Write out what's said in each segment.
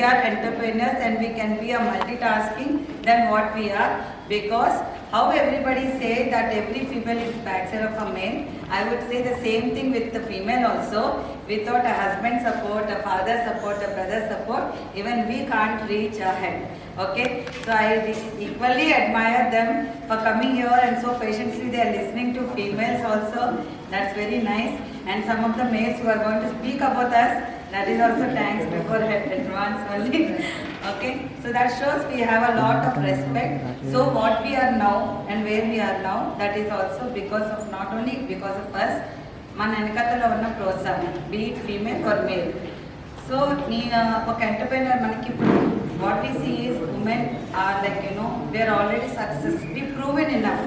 we are entrepreneurs and we can be a multitasking than what we are, because how everybody say that every female is backside of a male, I would say the same thing with the female also. Without a husband support, a father support, a brother support, even we can't reach ahead. Okay, so I equally admire them for coming here and so patiently they are listening to females also. That's very nice. And some of the males who are going to speak about us, that is also thanks before advance only. Okay, so that shows we have a lot of respect. So what we are now and where we are now, that is also because of, not only because of us, మన వెనకతలో ఉన్న ప్రోత్సాహం, be it female or male. So నేను ఒక entrepreneur మనకి ఇప్పుడు what we see is women are like, you know, we are already success, we proven enough,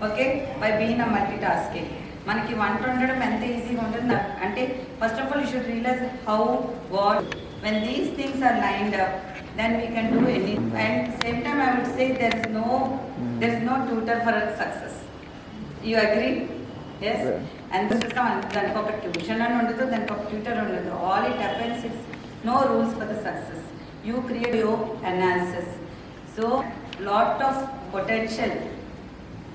okay, by being a multitasking. మనకి వంట ఉండడం ఎంత ఈజీగా ఉంటుంది అంటే first of all you should realise how what when these things are lined up, then we can do any. And same time I would say there is no tutor for success. You agree? Yes. And this is దానికి ఒక tuition అని ఉండదు, దానికి ఒక tutor ఉండదు. All it happens is no rules for the success. You create your analysis. So lot of potential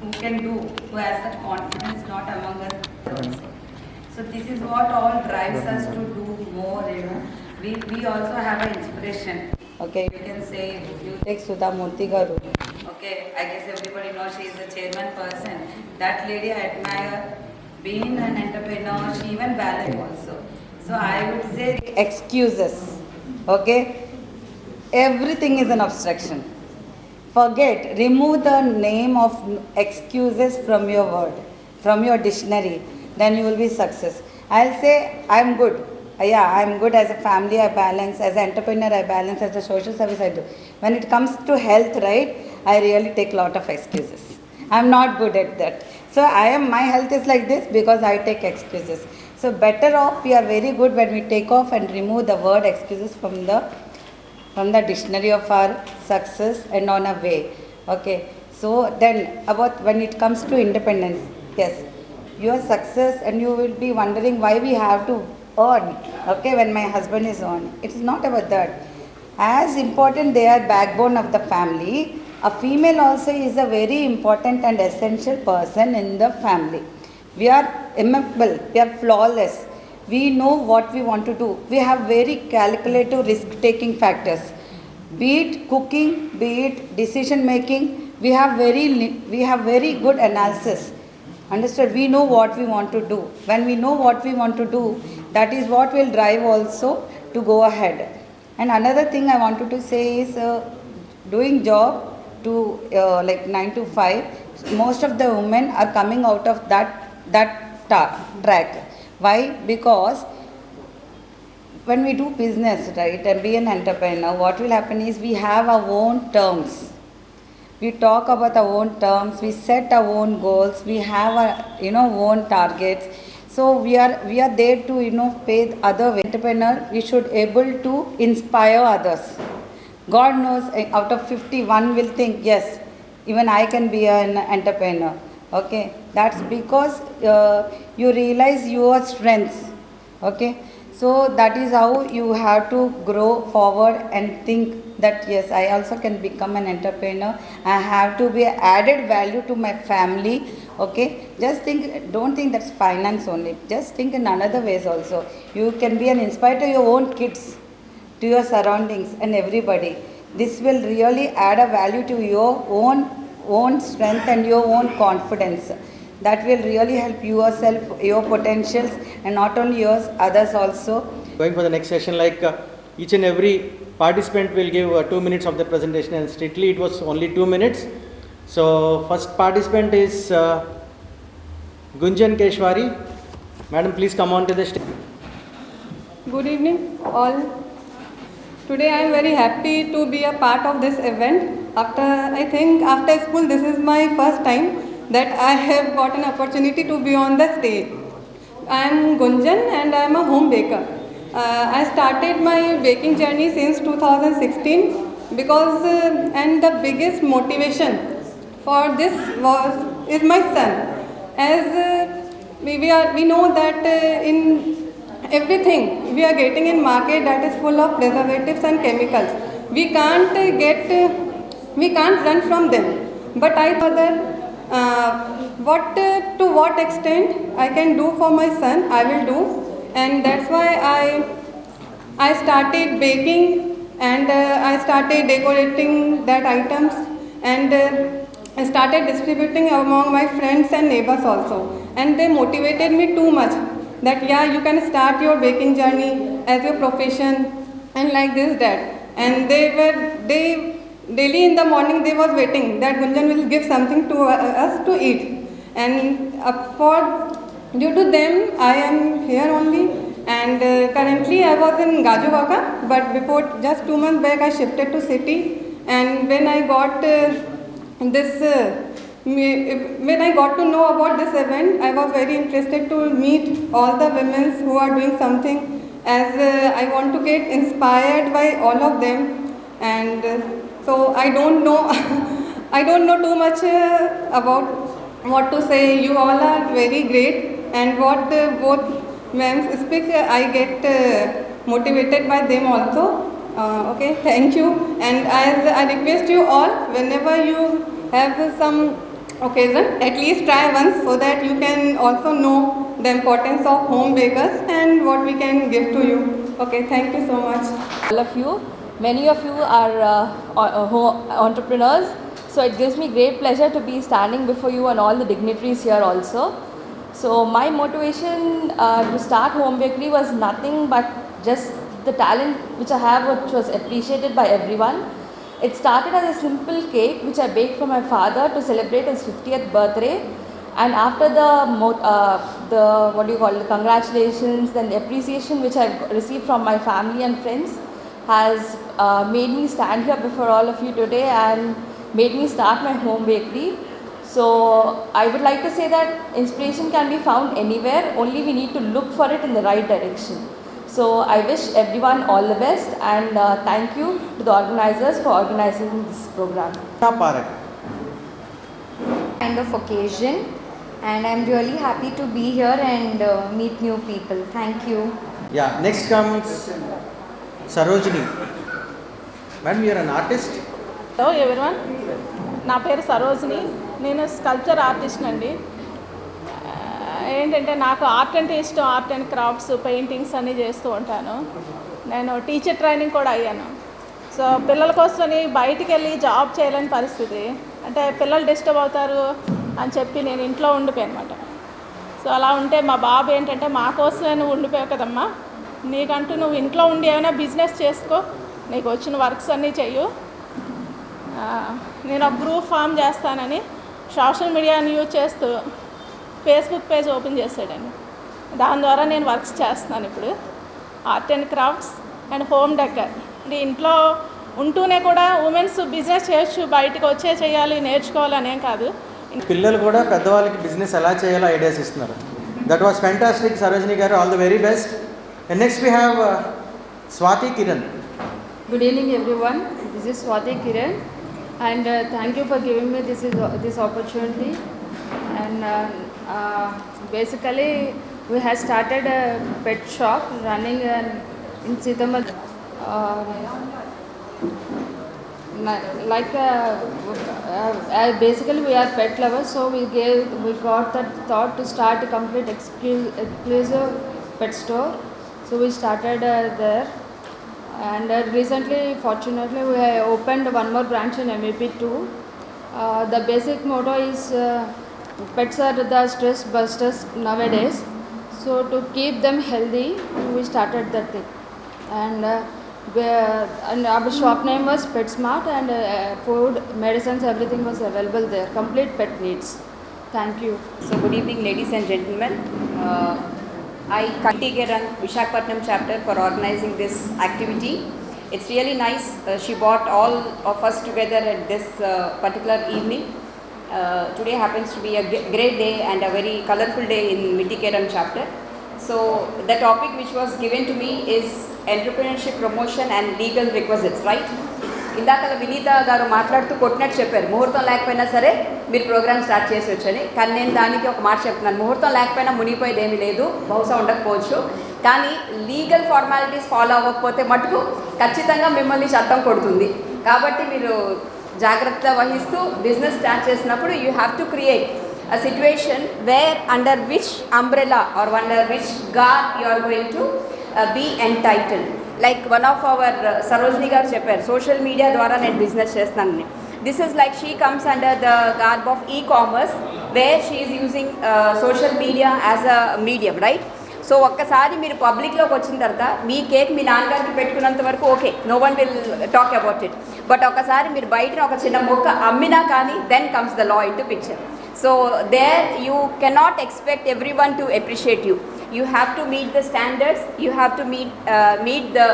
who can do, who has that confidence not among us also. So this is what all drives us to do more, you know. We also have an inspiration. Okay, you can say, you take Sudha Murthy garu. Okay, I guess everybody knows she is the chairman person. That lady I admire. Being an entrepreneur, she even balanced also. So I would say excuses. Okay, everything is an obstruction. Forget, remove the name of excuses from your word, from your dictionary, then you will be success. I'll say I'm good. Yeah, I'm good as a family, I balance, as an entrepreneur I balance, as a social service I do. When it comes to health, right, I really take lot of excuses. I'm not good at that. So my health is like this because I take excuses. So better off we are very good when we take off and remove the word excuses from the dictionary of our success and on our way. Okay, so then about when it comes to independence, yes, your success, and you will be wondering why we have to earn, okay, when my husband is on. It's not about that. As important they are backbone of the family, a female also is a very important and essential person in the family. We are immovable, we are flawless. We know what we want to do. We have very calculative risk-taking factors. Be it cooking, be it decision making, we have very good analysis. Understood? We know what we want to do. When we know what we want to do, that is what will drive also to go ahead. And another thing I wanted to say is doing job to like 9 to 5. Most of the women are coming out of that track. Why? Because when we do business, right, and be an entrepreneur, what will happen is we have our own terms. We talk about our own terms, we set our own goals, we have our, you know, own targets. So we are there to, you know, pay other entrepreneur. We should able to inspire others. God knows out of 51 will think, yes, even I can be an entrepreneur. Okay, that's because you realize your strengths. Okay, so that is how you have to grow forward and think that yes, I also can become an entrepreneur. I have to be added value to my family. Okay, just think, don't think that's finance only, just think in another ways also. You can be an inspire to your own kids, to your surroundings and everybody. This will really add a value to your own strength and your own confidence. That will really help yourself, your potentials, and not only yours, others also. Going for the next session, like each and every participant will give 2 minutes of the presentation, and strictly it was only 2 minutes. So first participant is Gunjan Keshwari. Madam, please come on to the stage. Good evening all. Today I am very happy to be a part of this event. I think after school this is my first time that I have got an opportunity to be on the stage. I am Gunjan and I am a home baker. I started my baking journey since 2016 because and the biggest motivation for this is my son. As we know that in everything we are getting in market that is full of preservatives and chemicals. We can't run from them. But I thought that to what extent I can do for my son, I will do, and that's why I started baking and I started decorating that items and I started distributing among my friends and neighbors also. And they motivated me too much that yeah, you can start your baking journey as your profession and like this that. And they daily in the morning they was waiting that Gunjan will give something to us to eat. And due to them I am here only. And currently I was in Gajuvaka, but before just 2 months back I shifted to city. And when I got when I got to know about this event, I was very interested to meet all the women who are doing something, as I want to get inspired by all of them. And so I don't know, I don't know too much about what to say. You all are very great, and what both ma'ams speak, I get motivated by them also. Okay, thank you. And as I request you all, whenever you have some occasion, at least try once so that you can also know the importance of home bakers and what we can give to you. Okay, thank you so much. All of you, many of you are entrepreneurs, so it gives me great pleasure to be standing before you and all the dignitaries here also. So my motivation to start home bakery was nothing but just the talent which I have, which was appreciated by everyone. It started as a simple cake which I baked for my father to celebrate his 50th birthday, and after the congratulations, then the appreciation which I received from my family and friends has made me stand here before all of you today and made me start my home bakery. So I would like to say that inspiration can be found anywhere, only we need to look for it in the right direction. So I wish everyone all the best, and thank you to the organizers for organizing this program. Kind of occasion, and I'm really happy to be here and meet new people. Thank you. Yeah, next comes Sarojini. Madam, you are an artist? Hello everyone, నా పేరు సరోజిని. నేను sculpture artist అండి. ఏంటంటే నాకు art అంటే ఇష్టం. Art and crafts, paintings అన్నీ చేస్తూ ఉంటాను. నేను టీచర్ ట్రైనింగ్ కూడా అయ్యాను. సో పిల్లల కోసమని బయటికి వెళ్ళి జాబ్ చేయలేని పరిస్థితి, అంటే పిల్లలు డిస్టర్బ్ అవుతారు అని చెప్పి నేను ఇంట్లో ఉండిపోయాను అనమాట. సో అలా ఉంటే మా బాబు ఏంటంటే, మా కోసమే నువ్వు ఉండిపోయావు కదమ్మా, నీకంటూ నువ్వు ఇంట్లో ఉండి ఏమైనా బిజినెస్ చేసుకో, నీకు వచ్చిన వర్క్స్ అన్నీ చెయ్యు, నేను ఒక గ్రూప్ ఫామ్ చేస్తానని సోషల్ మీడియాని యూజ్ చేస్తూ ఫేస్బుక్ పేజ్ ఓపెన్ చేశాడండి. దాని ద్వారా నేను వర్క్స్ చేస్తున్నాను ఇప్పుడు. Art and crafts and home decor. ఇంట్లో ఉంటూనే కూడా ఉమెన్స్ బిజినెస్ చేయొచ్చు, బయటకు వచ్చే చేయాలి, నేర్చుకోవాలి అనేం కాదు. పిల్లలు కూడా పెద్దవాళ్ళకి బిజినెస్ ఎలా చేయాలో ఐడియాస్ ఇస్తున్నారు. దట్ వాస్ ఫ్యాంటాస్టిక్ సరోజిని గారు, all the very best. And next we have Swathi Kiran. Good evening everyone, this is Swati Kiran, and thank you for giving me this opportunity. And basically we have started a pet shop running in Sitamal. Basically we are pet lovers, so we got that thought to start a complete exclusive pet store. So we started there. And recently, fortunately, we have opened one more branch in MEP2. The basic motto is pets are the stress busters nowadays. So to keep them healthy, we started that thing. And our shop name was PetSmart, and food, medicines, everything was available there. Complete pet needs. Thank you. So good evening, ladies and gentlemen. I continue run Visakhapatnam chapter for organizing this activity. It's really nice. She brought all of us together at this particular evening. Today happens to be a great day and a very colorful day in Mitikeram chapter. So the topic which was given to me is entrepreneurship promotion and legal requisites, right? ఇందాక వినీత గారు మాట్లాడుతూ కొట్టినట్టు చెప్పారు, ముహూర్తం లేకపోయినా సరే మీరు programme start చేసి అని. కానీ నేను దానికి ఒక మాట చెప్తున్నాను, ముహూర్తం లేకపోయినా మునిగిపోయేది ఏమీ లేదు, బహుశా ఉండకపోవచ్చు. కానీ లీగల్ ఫార్మాలిటీస్ ఫాలో అవ్వకపోతే మటుకు ఖచ్చితంగా మిమ్మల్ని చట్టం కొడుతుంది. కాబట్టి మీరు జాగ్రత్త వహిస్తూ బిజినెస్ స్టార్ట్ చేసినప్పుడు you have to create a situation where under which umbrella or under which guard you are going to be entitled. Like one of our Sarojini garu chepparu, social media dwara నేను business చేస్తానని. This is like she comes under the garb of e-commerce where she is using social media as a medium, right? So ఒక్కసారి మీరు పబ్లిక్లోకి వచ్చిన తర్వాత మీ cake మీ నాన్నగారికి పెట్టుకున్నంత వరకు okay, no one will talk about it. But ఒకసారి మీరు బయట ఒక చిన్న మొక్క అమ్మినా కానీ then comes the law into picture. So there you cannot expect everyone to appreciate you. You have to meet the standards, you have to meet the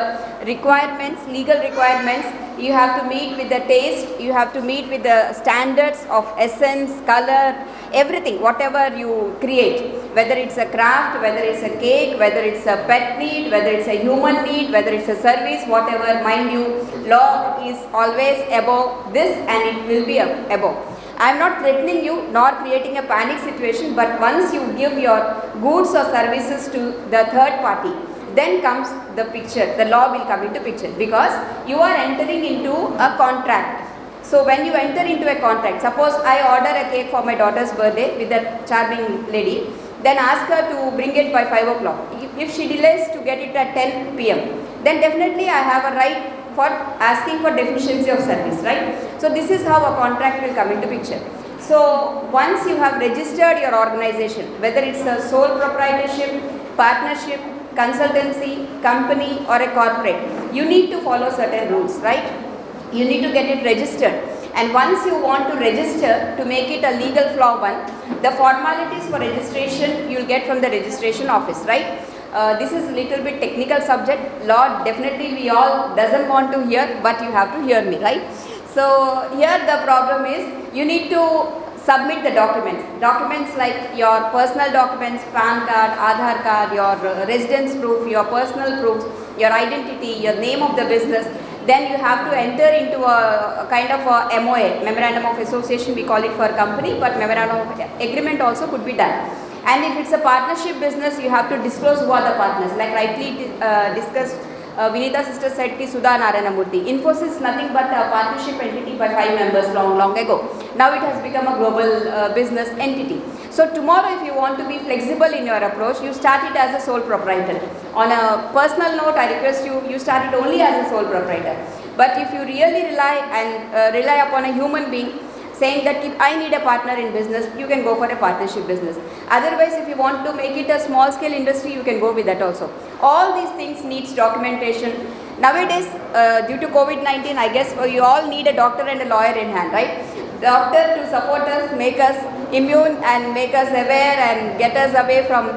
requirements, legal requirements, you have to meet with the taste, you have to meet with the standards of essence, color, everything, whatever you create, whether it's a craft, whether it's a cake, whether it's a pet need, whether it's a human need, whether it's a service, whatever, mind you, law is always above this and it will be above. I am not threatening you nor creating a panic situation, but once you give your goods or services to the third party, then comes the picture, the law will come into picture, because you are entering into a contract. So when you enter into a contract, suppose I order a cake for my daughter's birthday with that charming lady, then ask her to bring it by 5 o'clock. If she delays to get it at 10 p.m., then definitely I have a right for asking for deficiency of service, right? So this is how a contract will come into picture. So once you have registered your organization, whether it's a sole proprietorship, partnership, consultancy, company or a corporate, you need to follow certain rules, right? You need to get it registered. And once you want to register to make it a legal flow one, the formalities for registration you'll get from the registration office, right? This is a little bit technical subject. Law definitely we all doesn't want to hear, but you have to hear me, right? So here the problem is you need to submit the documents like your personal documents, PAN card, Aadhaar card, your residence proof, your personal proofs, your identity, your name of the business. Then you have to enter into a kind of a MOA, Memorandum of Association we call it for company, but Memorandum of Agreement also could be done. And if it's a partnership business, you have to disclose who are the partners. Like rightly discussed, Vinita sister said ki Sudha Narayanamurthy. Infosys is nothing but a partnership entity by 5 members long ago. Now it has become a global business entity. So tomorrow if you want to be flexible in your approach, you start it as a sole proprietor. On a personal note, I request you start it only as a sole proprietor. But if you really rely upon a human being, saying that if I need a partner in business, you can go for a partnership business. Otherwise, if you want to make it a small scale industry, you can go with that also. All these things needs documentation. Nowadays, due to COVID-19, I guess you all need a doctor and a lawyer in hand, right? Doctor to support us, make us immune and make us aware and get us away from,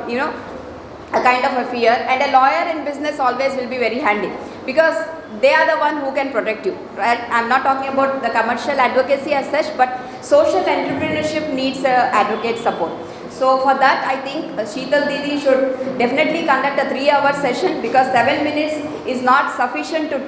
a kind of a fear. And a lawyer in business always will be very handy, because they are the one who can protect you, right? I'm not talking about the commercial advocacy as such, but social entrepreneurship needs advocate support. So for that, I think Sheetal Didi should definitely conduct a 3-hour session, because 7 minutes is not sufficient to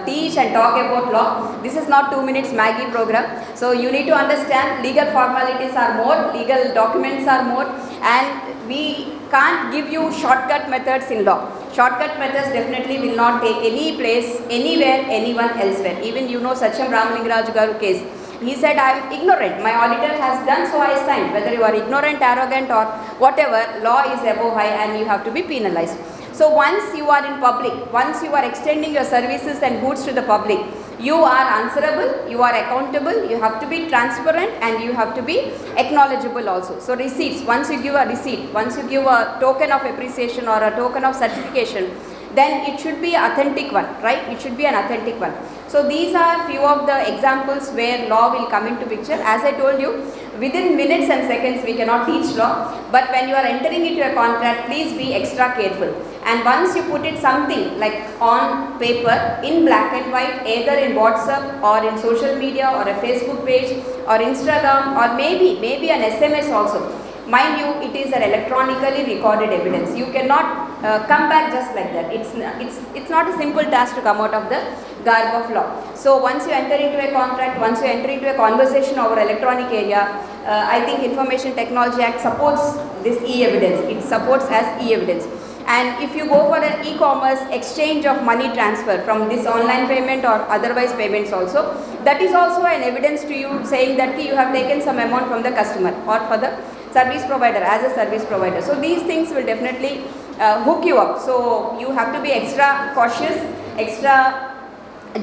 teach and talk about law. This is not 2 minutes Maggie program. So you need to understand legal formalities are more, legal documents are more, and we can't give you shortcut methods in law. Shortcut methods definitely will not take any place, anywhere, anyone elsewhere. Even Sachyam Ramalingiraju garu case. He said, I am ignorant. My auditor has done, so I signed. Whether you are ignorant, arrogant or whatever, law is above high and you have to be penalized. So once you are in public, once you are extending your services and goods to the public, you are answerable, you are accountable, you have to be transparent and you have to be acknowledgeable also. So receipts, once you give a receipt, once you give a token of appreciation or a token of certification, then it should be authentic one, right? It should be an authentic one. So these are few of the examples where law will come into picture. As I told you, within minutes and seconds we cannot teach law, but when you are entering into a contract, please be extra careful. And once you put it something like on paper in black and white, either in WhatsApp or in social media or a Facebook page or Instagram or maybe an SMS also. Mind you, it is an electronically recorded evidence. You cannot come back just like that. It's not a simple task to come out of the garb of law. So once you enter into a contract, once you enter into a conversation over electronic area, I think Information Technology Act supports this e-evidence. It supports as e-evidence. And if you go for an e-commerce exchange of money transfer from this online payment or otherwise payments also, that is also an evidence to you saying that you have taken some amount from the customer or for the service provider as a service provider. So these things will definitely hook you up. So you have to be extra cautious, extra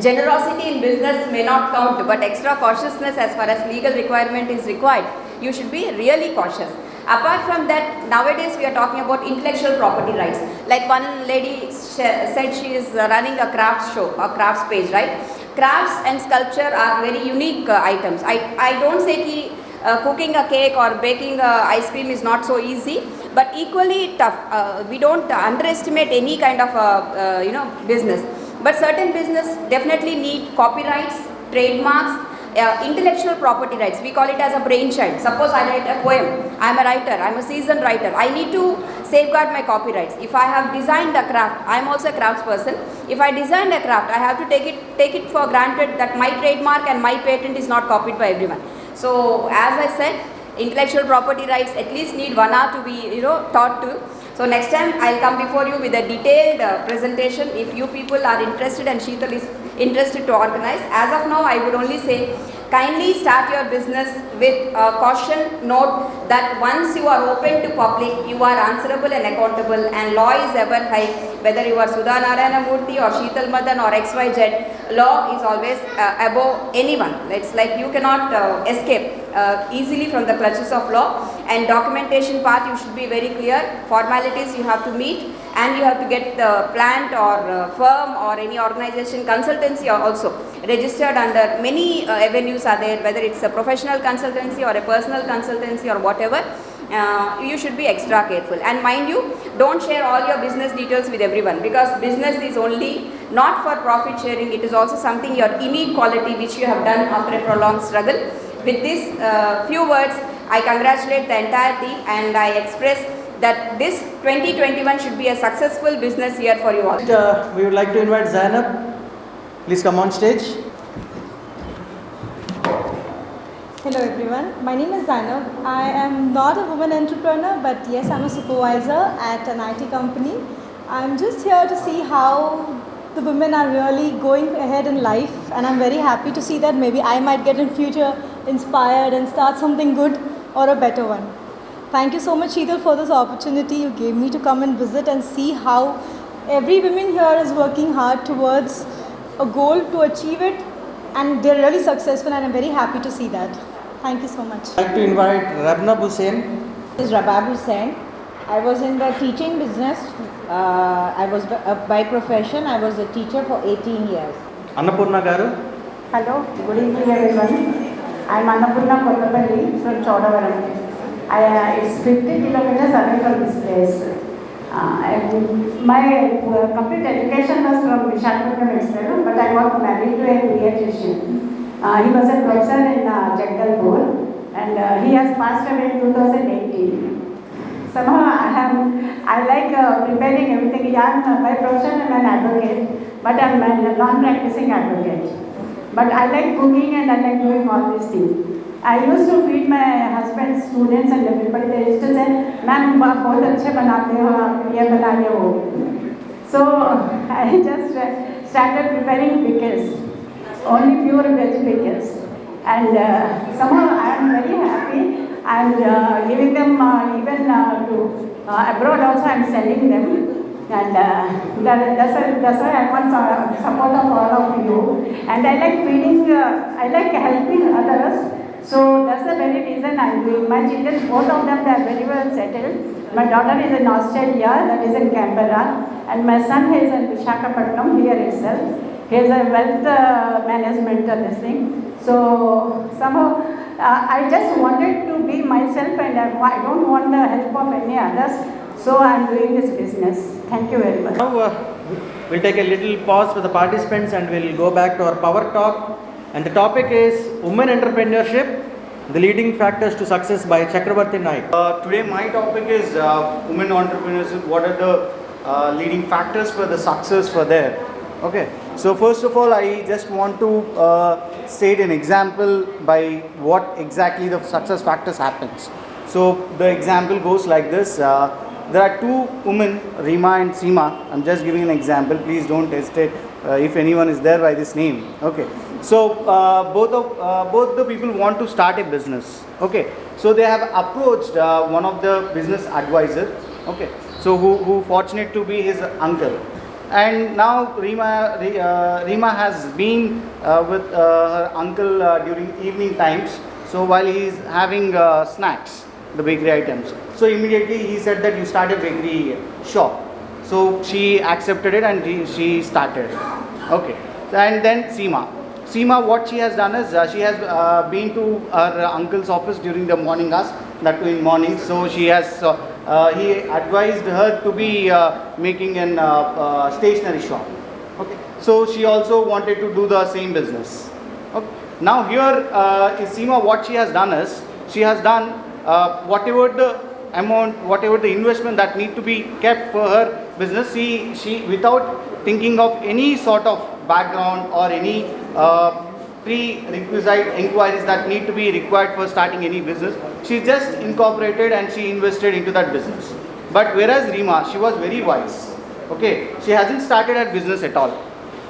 generosity in business may not count, but extra cautiousness as far as legal requirement is required. You should be really cautious. Apart from that, nowadays we are talking about intellectual property rights. Like one lady said she is running a crafts show, a crafts page, right? Crafts and sculpture are very unique items. I don't say that cooking a cake or baking ice cream is not so easy, but equally tough. We don't underestimate any kind of business. But certain business definitely need copyrights, trademarks, intellectual property rights. We call it as a brainchild. Suppose I write a poem, I am a writer, I am a seasoned writer. I need to safeguard my copyrights. If I have designed a craft, I am also a crafts person. If I designed a craft, I have to take it for granted that my trademark and my patent is not copied by everyone. So as I said, intellectual property rights at least need 1 hour to be taught to. So next time I'll come before you with a detailed presentation if you people are interested and Sheetal is interested to organize. As of now, I would only say kindly start your business with a caution note that once you are open to public, you are answerable and accountable, and law is ever high. Whether you are Sudha Narayana Murthy or Sheetal Madan or XYZ, law is always above anyone. It's like you cannot escape easily from the clutches of law. And documentation part, you should be very clear. Formalities you have to meet, and you have to get the plant or firm or any organization consultancy also registered under many avenues are there, whether it's a professional consultancy or a personal consultancy or whatever. You should be extra careful, and mind you, don't share all your business details with everyone, because business is only not for profit sharing, it is also something, your innate quality which you have done after a prolonged struggle. With these few words, I congratulate the entire team, and I express that this 2021 should be a successful business year for you all. We would like to invite Zainab. Please come on stage. Hello everyone, my name is Zainab. I am not a woman entrepreneur, but yes, I'm a supervisor at an IT company. I'm just here to see how the women are really going ahead in life, and I'm very happy to see that maybe I might get in future inspired and start something good or a better one. Thank you so much, Sheetal, for this opportunity you gave me to come and visit and see how every woman here is working hard towards a goal to achieve it, and they're really successful, and I'm very happy to see that. Thank you so much. I'd like to invite Rabna Hussain. This is Rabab Hussain. I was in the teaching business. I was by profession, I was a teacher for 18 years. Annapurna Garu. Hello, good evening everyone. I am Annapurna Kottapalli from Chodavaram. It's 50 kilometers away from this place. My complete education was from Vishakhapatnam itself, but I got married to a pediatrician. He was a professor in Jagdalpur, and he has passed away in 2018. Somehow I like preparing everything. By profession I am an advocate, but I am a non-practicing advocate. But I like cooking and I like doing all these things. I used to feed my husband's students and everybody. They used to say, "Ma'am, बहुत अच्छे बनाते हो आप, ये बना रहे हो." So I just started preparing pickles, only pure veg pickles, and somehow I am very happy. I am giving them even to abroad also. I am selling them, and that's why I want support of all of you. And I like feeding. I like helping others. So that's the very reason I'm doing. My children, both of them, they are very well settled. My daughter is in Australia, that is in Canberra, and my son is in Vishakhapatnam here itself. He is a wealth management this thing. So somehow I just wanted to be myself, and I don't want the help of any others. So I'm doing this business. Thank you very much. Now we'll take a little pause for the participants, and we'll go back to our power talk. And the topic is Women Entrepreneurship, the Leading Factors to Success by Chakravarti Naik. Today my topic is Women Entrepreneurship, what are the leading factors for the success for there. Okay. So first of all, I just want to state an example by what exactly the success factors happens. So the example goes like this. There are two women, Rima and Seema. I'm just giving an example. Please don't hesitate if anyone is there by this name. Okay. So both the people want to start a business. Okay. So they have approached one of the business advisor. Okay. So who fortunate to be his uncle. And now Rima has been with her uncle during evening times. So while he is having snacks, the bakery items. So immediately he said that you start a bakery shop. So she accepted it and she started. Okay. And then Seema, what she has done is she has been to her uncle's office during the morning hours, that too in morning. So she has he advised her to be making an stationery shop. Okay. So she also wanted to do the same business. Okay. Now here Seema, what she has done is she has done whatever the amount, whatever the investment that need to be kept for her business, she without thinking of any sort of background or any prerequisite inquiries that need to be required for starting any business, she just incorporated and she invested into that business. But whereas Rima, she was very wise. Okay, she hasn't started her business at all.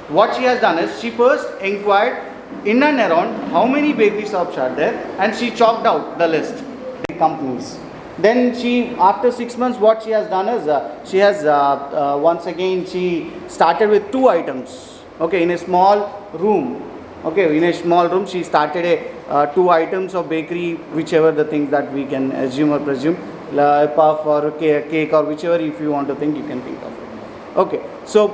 What she has done is she first inquired in and around how many bakery shops are there, and she chalked out the list, the companies. Then she, after 6 months, what she has done is she has once again she started with 2 items. Okay, in a small room. Okay, in a small room she started a 2 items of bakery, whichever the things that we can assume or presume, puff or cake or whichever, if you want to think, you can think of it. Okay, so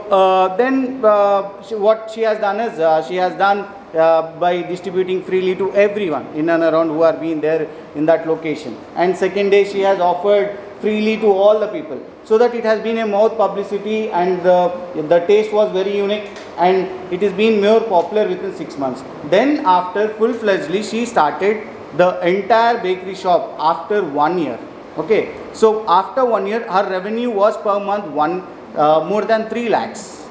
then what she has done is she has done by distributing freely to everyone in and around who are being there in that location. And second day she has offered freely to all the people, so that it has been a mouth publicity, and the taste was very unique, and it has been more popular within 6 months. Then after full-fledgedly she started the entire bakery shop after 1 year. Okay, so after 1 year her revenue was per month more than 3 lakhs.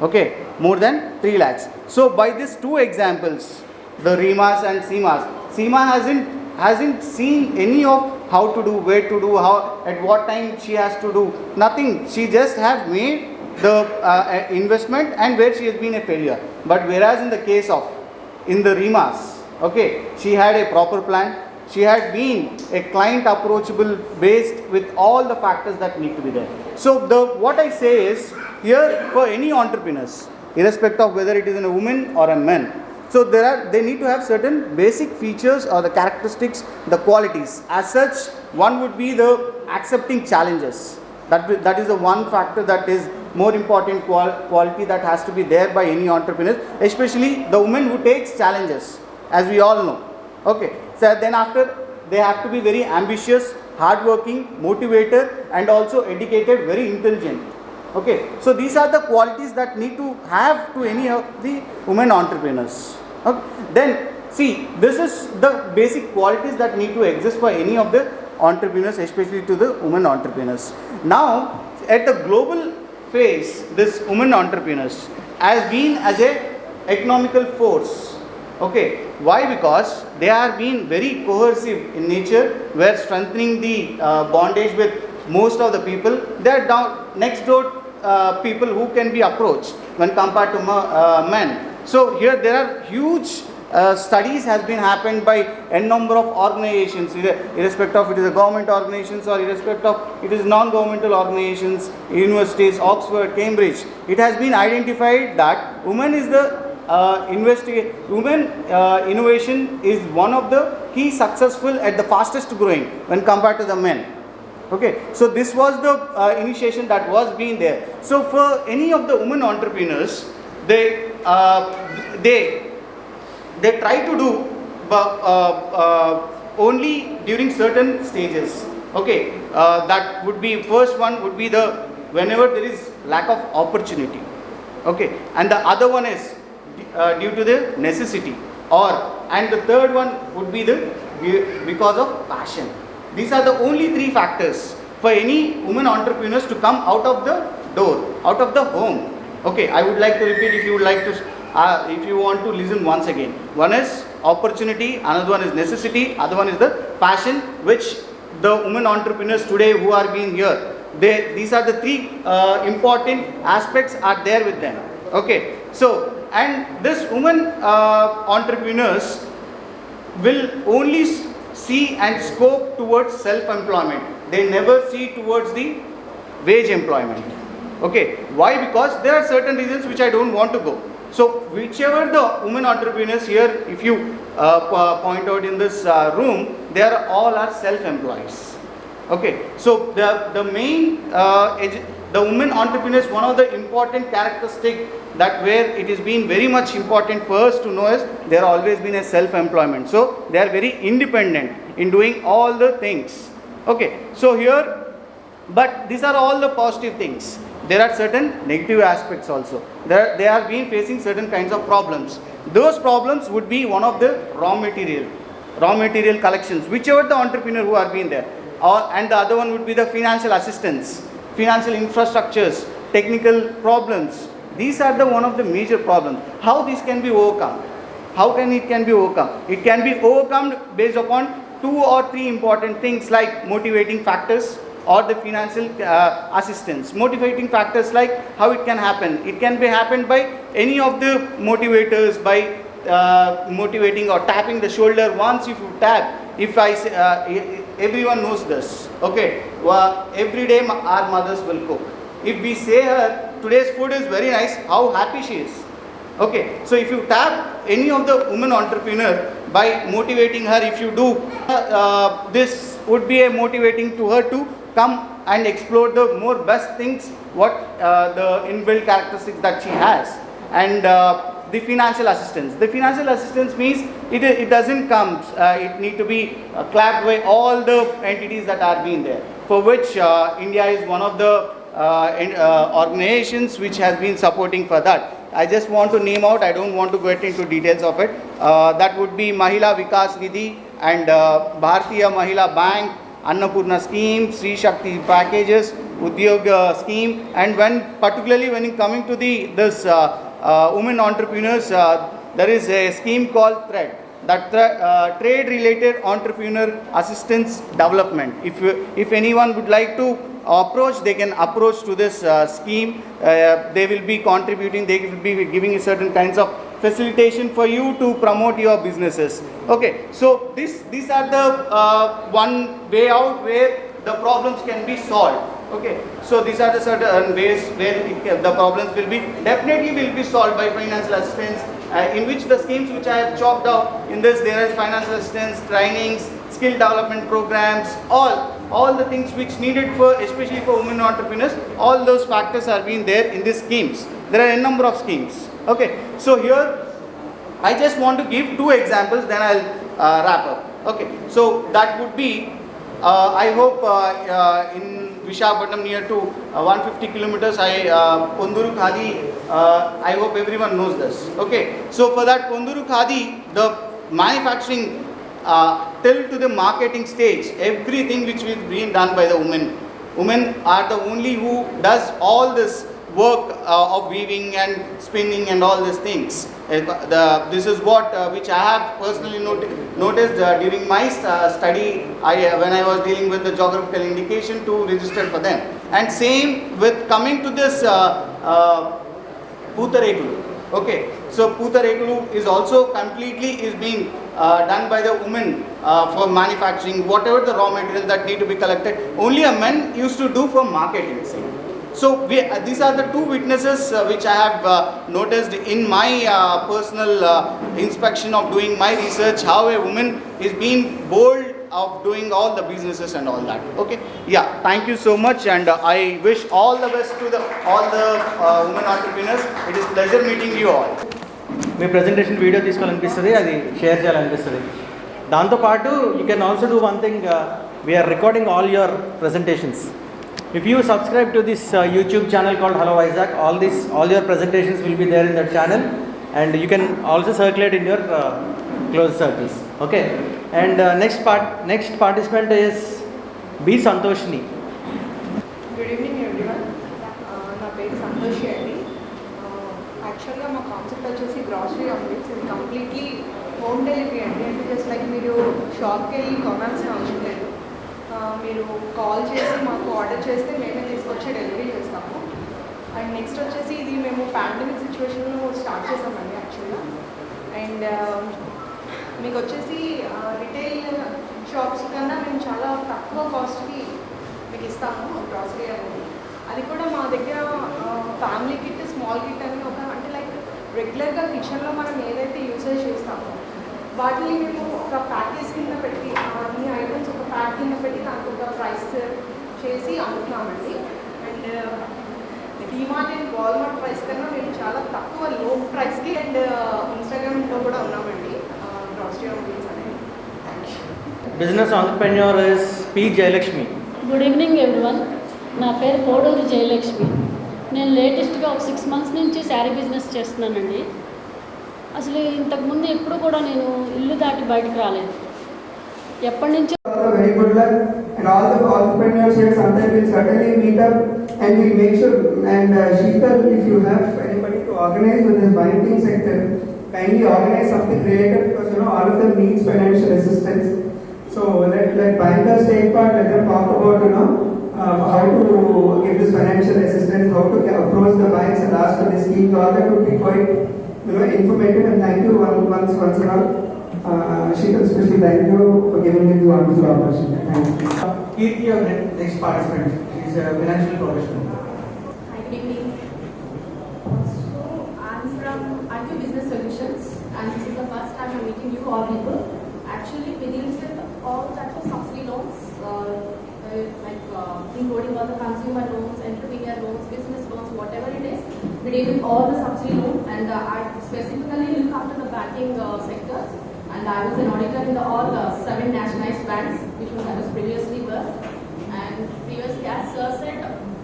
Okay, more than 3 lakhs. So by these 2 examples, the Rimas and Seemas, Seema hasn't seen any of how to do, where to do, how, at what time she has to do, nothing. She just have made the investment and where she has been a failure. But whereas in the case of, in the Rimas, okay, she had a proper plan. She had been a client approachable based with all the factors that need to be there. So what I say is, here for any entrepreneurs, irrespective of whether it is in a woman or a man, so they need to have certain basic features or the characteristics, the qualities. As such, one would be the accepting challenges. That is the one factor that is more important quality that has to be there by any entrepreneur, especially the woman who takes challenges, as we all know. Okay, so then after, they have to be very ambitious, hardworking, motivated, and also educated, very intelligent. Okay, so these are the qualities that need to have to any of the women entrepreneurs. Okay. Then see, this is the basic qualities that need to exist for any of the entrepreneurs, especially to the women entrepreneurs. Now at the global phase, this women entrepreneurs has been as a economical force. Okay, why? Because they are being very cohesive in nature, where strengthening the bondage with most of the people. They are next door people who can be approached when compared to men. So here there are huge studies has been happened by a number of organizations, irrespective of it is a government organizations or irrespective of it is non-governmental organizations, universities, Oxford, Cambridge. It has been identified that women is the innovation is one of the key successful at the fastest growing when compared to the men. Okay, so this was the initiation that was being there. So for any of the women entrepreneurs, they try to do only during certain stages. Okay, that would be, first one would be the whenever there is lack of opportunity. Okay, and the other one is due to the necessity, and the third one would be because of passion. These are the only 3 factors for any women entrepreneurs to come out of the door, out of the home. Okay, I would like to repeat if you would like to, if you want to listen once again. One is opportunity, another one is necessity, other one is the passion, which the women entrepreneurs today who are being here, these are the three important aspects are there with them. Okay, so and this women entrepreneurs will only see and scope towards self-employment. They never see towards the wage employment. Okay, why? Because there are certain reasons which I don't want to go. So whichever the women entrepreneurs here, if you point out in this room, they are all are self-employees. Okay, so the main the women entrepreneurs, one of the important characteristic that where it has been very much important for us to know is they are always been a self-employment. So they are very independent in doing all the things. Okay, so here, but these are all the positive things. There are certain negative aspects also. They are been facing certain kinds of problems. Those problems would be one of the raw material collections, whichever the entrepreneur who are being there, and the other one would be the financial assistance, financial infrastructures, technical problems. These are the one of the major problems. How this can be overcome? How can it can be overcome? It can be overcome based upon 2 or 3 important things like motivating factors or the financial assistance. Motivating factors like how it can happen. It can be happened by any of the motivators, by motivating or tapping the shoulder. Once if you tap, if I say, everyone knows this. Okay, every day our mothers will cook. If we say her, today's food is very nice, how happy she is. Okay, so if you tap any of the women entrepreneur by motivating her, if you do, this would be a motivating to her to come and explore the more best things, what the inbuilt characteristics that she has. And the financial assistance. The financial assistance means it doesn't come, it need to be clapped by all the entities that are being there, for which India is one of the organizations which has been supporting for that. I just want to name out, I don't want to get into details of it. That would be Mahila Vikas Nidhi and Bharatiya Mahila Bank, Annapurna scheme, Sri Shakti packages, Udyog scheme, and particularly when coming to this women entrepreneurs, there is a scheme called TREAD, that trade related entrepreneur assistance development. If anyone would like to approach, they can approach to this scheme. They will be contributing, they will be giving certain kinds of facilitation for you to promote your businesses. Okay, so these are the one way out where the problems can be solved. Okay, so these are the certain ways where the problems will be definitely solved by financial assistance, in which the schemes which I have chalked out in this, there is financial assistance, trainings, skill development programs, all the things which needed for, especially for women entrepreneurs, all those factors are being there in these schemes. There are a number of schemes. Okay, so here I just want to give 2 examples, then I'll wrap up. Okay, so that would be, I hope in Visakhapatnam near to 150 kilometers, Konduru Khadi, I hope everyone knows this. Okay, so for that Konduru Khadi, the manufacturing till to the marketing stage, everything which is being done by the women. Women are the only who does all this work of weaving and spinning and all these things. This is what which I have personally noticed during my study, when I was dealing with the geographical indication to register for them. And same with coming to this Putarekulu. Okay, so Putarekulu is also completely being done by the women for manufacturing, whatever the raw material that need to be collected. Only a man used to do for marketing. So these are the 2 witnesses which I have noticed in my personal inspection of doing my research, how a woman is being bold of doing all the businesses and all that. Okay, yeah, thank you so much, and I wish all the best to all the women entrepreneurs. It is pleasure meeting you all. మీ presentation video తీసుకోవాలనిపిస్తుంది, అది share చేయాలనిపిస్తుంది. దాంతోపాటు you can also do one thing, we're recording all your presentations. If you subscribe to this YouTube channel called Hello Vizag, all your presentations will be there in that channel, and you can also circulate in your close circles. Okay, and next participant is B. Santoshini. Good evening everyone. Na peru Santoshi andi. యాక్చువల్గా మా concept వచ్చేసి grocery omelettes. ఇది completely home delivery అండి. అంటే just like మీరు షాప్కి వెళ్ళి కొనాల్సిన అవసరం లేదు. మీరు కాల్ చేసి మాకు ఆర్డర్ చేస్తే మేమే తీసుకొచ్చి డెలివరీ చేస్తాము. అండ్ నెక్స్ట్ వచ్చేసి ఇది మేము పాండమిక్ సిచ్యువేషన్లో స్టార్ట్ చేసామండి యాక్చువల్గా. అండ్ మీకు వచ్చేసి రిటైల్ షాప్స్ కన్నా మేము చాలా తక్కువ కాస్ట్కి మీకు ఇస్తాము గ్రాసరీ అనేది. అది కూడా మా దగ్గర ఫ్యామిలీ కిట్, స్మాల్ కిట్ అని ఒక అంటే లైక్ రెగ్యులర్గా కిచెన్లో మనం ఏదైతే యూసేజ్ చేస్తామో వాటిని మేము ఒక ప్యాకేజ్ కింద పెట్టి అన్ని ఐటమ్స్ ఒక ప్యాక్ కింద పెట్టి దానికి ఒక ప్రైస్ చేసి అమ్ముతున్నామండి. And DMart and Walmart price కన్నా మేము చాలా తక్కువ లో ప్రైస్కి అండ్ ఇన్స్టాగ్రామ్లో కూడా ఉన్నామండి గ్రాసరీ ఆమ్లెట్స్ అనేది. Business entrepreneur is P Jayalakshmi. Good evening everyone. నా పేరు కోడూరి జయలక్ష్మి. నేను లేటెస్ట్గా ఒక 6 months నుంచి శారీ బిజినెస్ చేస్తున్నానండి. అసలు ఇంతకుముందు ఎప్పుడు కూడా నేను ఇల్లు దాటి బయటకు రాలేదు. ఎప్పటి నుంచి very good luck, and all the entrepreneurs here sometime will certainly meet up and we'll make sure. And Sheetal, if you have anybody to organize with this banking sector, kindly organize something related, because all of them needs financial assistance. So let bankers take part, let them talk about how to give this financial assistance, how to approach the banks and ask for this scheme. All that would be quite informative, and thank you once and all. Sheetal, especially thank you for giving me the wonderful opportunity. Thank you. Kirti, our next participant, she is a financial professional. Hi, good evening. So I'm from IQ Business Solutions, and this is the first time I'm meeting you all people. Actually, we deal with all types of subsidy loans, including all the consumer loans, entrepreneur loans, business loans, whatever it is. We deal with all the subsidy loans, and I specifically look after the banking sector. And I was an auditor in all 7 nationalized banks, which I was previously were. And previously, as Sir said,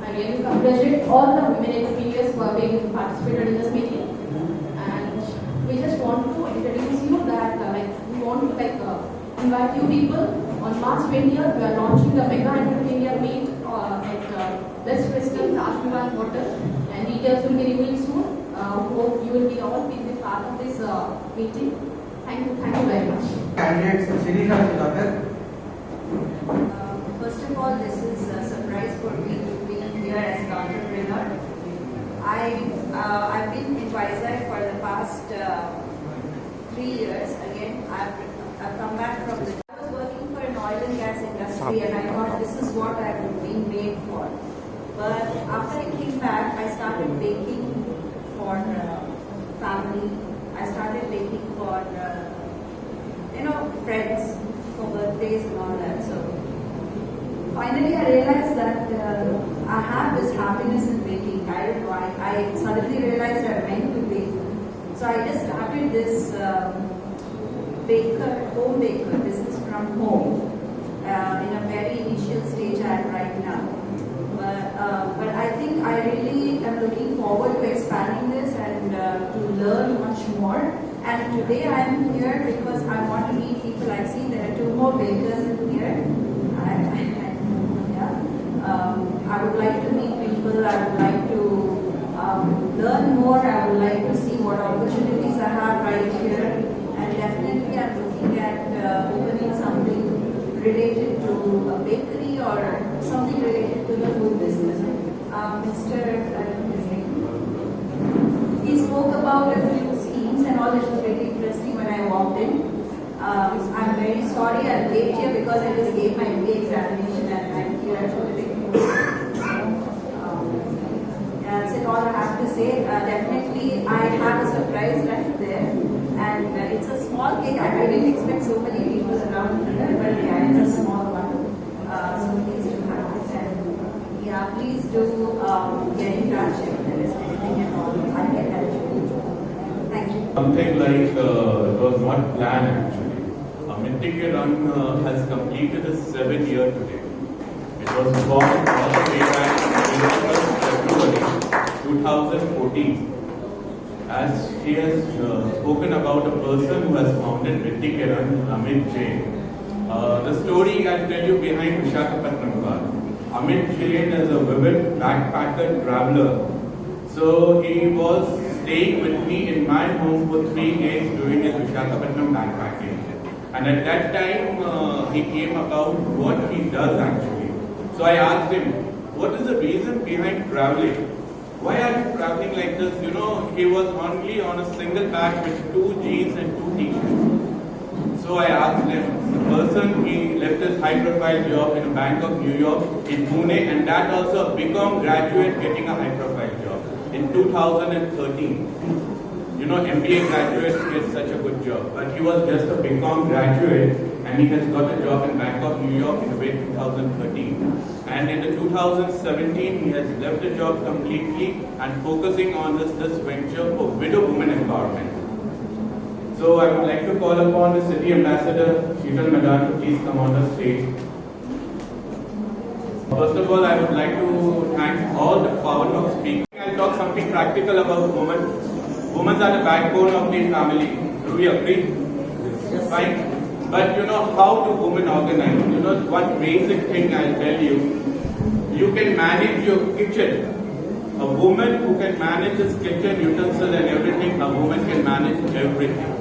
I really congratulate all the women entrepreneurs who have been participated in this meeting. And we just want to introduce you that we want to invite you people on March 20th. We are launching the Mega Entrepreneur Meet at West Western Taj Mahal Hotel, and details will be revealed soon. Hope you will be all be part of this meeting. Thank you very much. Candidates, Shirisha Chidakar. First of all, this is a surprise for me to be here as an entrepreneur. I've been in Vizag for the past 3 years. Again, I've come back from I was working for an oil and gas industry, and I thought this is what I've been made for. But after I came back, I started baking for family. I started baking for friends for birthdays and all that. So finally I realized that I have this happiness in baking. I don't know, I suddenly realized I'm meant to bake. So I just started this home baker business from home in a very initial stage I'm right now. But I think I really am looking forward to expanding this and to learn much more. And today I am here because I want to meet people. I've seen there are 2 more bakers in here. I would like to meet people. I would like to learn more. I would like to see what opportunities I have right here. And definitely I'm looking at opening something related to a bakery or something related to the food business. He spoke about a few schemes and all. It was very interesting when I walked in. I'm very sorry I'm late here because I just gave my MBA examination and I'm here to take that's it all I have to say. Definitely I have a surprise right there, and it's a small cake. I didn't expect so many people around here, but yeah, it's a small one. So please do have this, and please do get in touch if there is anything at all. I can help you. Thank you. Something like it was not planned actually. Minty Ke Rang has completed its 7th year today. It was born all the way back in February 2014. As she has spoken about a person who has founded Minty Ke Rang, Amit Jain. The story I'll tell you behind Visakhapatnam. Amit Jain is a vivid backpacker traveler. So he was staying with me in my home for 3 days doing his Visakhapatnam backpacking. And at that time, he came about what he does actually. So I asked him, what is the reason behind traveling? Why are you traveling like this? You know, he was only on a single bag with 2 jeans and 2 t-shirts. So I asked him, the person, he left his high profile job in a Bank of New York in Pune, and that also a BCom graduate getting a high profile job in 2013. You know, MBA graduates get such a good job, but he was just a BCom graduate and he has got a job in Bank of New York in the way 2013. And in the 2017, he has left the job completely and focusing on this venture for widow women empowerment. So I would like to call upon the City Ambassador, Sheetal Madan, to please come on the stage. First of all, I would like to thank all the Power Talk speakers. I'll talk something practical about women. Women are the backbone of the family. Do we agree? Yes. Fine. But you know, how do women organize? You know, one basic thing I'll tell you. You can manage your kitchen. A woman who can manage his kitchen, utensils and everything, a woman can manage everything.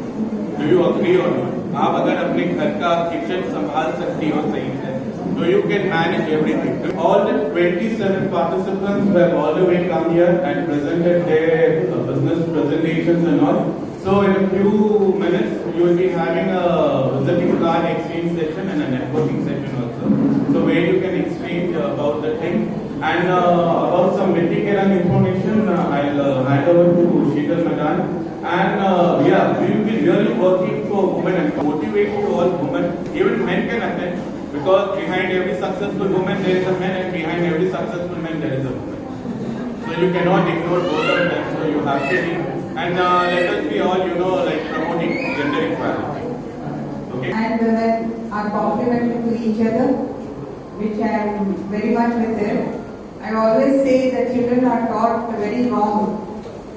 Do you agree or not? आप अगर अपने घर का kitchen संभाल सकती हो सही है, so you can manage everything. All the 27 participants who have all the way come here and presented their business presentations and all. So in a few minutes, you will be having a visiting card exchange session and a networking session also. So where you can exchange about the thing. And about some Mitikeran information, I'll hand over to Sheetal Madan. And yeah, we will be really working for women and motivate to all women. Even men can attend because behind every successful woman there is a man and behind every successful man there is a woman. So you cannot ignore both of them. So you have to be. And let us be all, you know, like promoting gender equality. Okay. And women are complementary to each other, which I am very much with them. I always say that children are taught very wrong.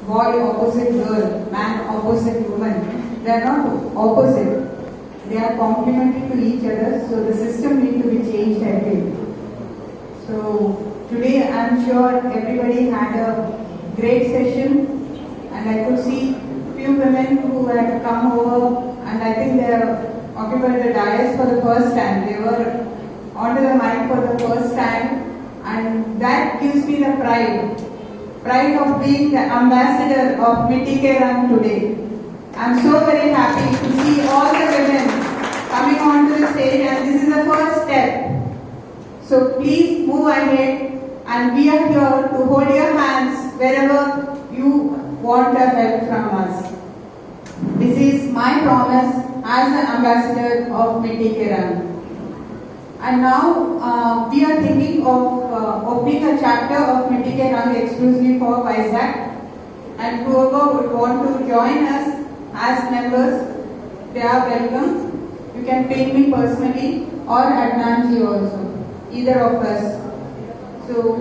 Boy opposite girl, man opposite woman. They are not opposite. They are complementary to each other. So the system needs to be changed, I think. So today I am sure everybody had a great session. And I could see few women who had come over, and I think they have occupied the dais for the first time. They were onto the mic for the first time, and that gives me the pride of being the ambassador of Mitikeran today. I'm so very happy to see all the women coming onto the stage, and this is the first step. So please move ahead, and we are here to hold your hands wherever you want a help from us. This is my promise as an ambassador of Mitikeran. And now we are thinking of opening a chapter of Mitikeran exclusively for Vizag. And whoever would want to join us as members, they are welcome. You can ping me personally or Adnanji also, either of us. So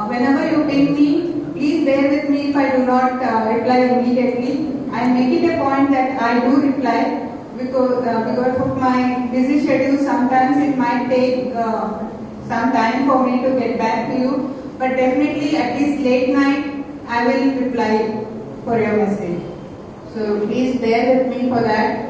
whenever you ping me, please bear with me if I do not reply immediately. I make it a point that I do reply because of my busy schedule. Sometimes it might take some time for me to get back to you. But definitely at least late night I will reply for your message. So please bear with me for that.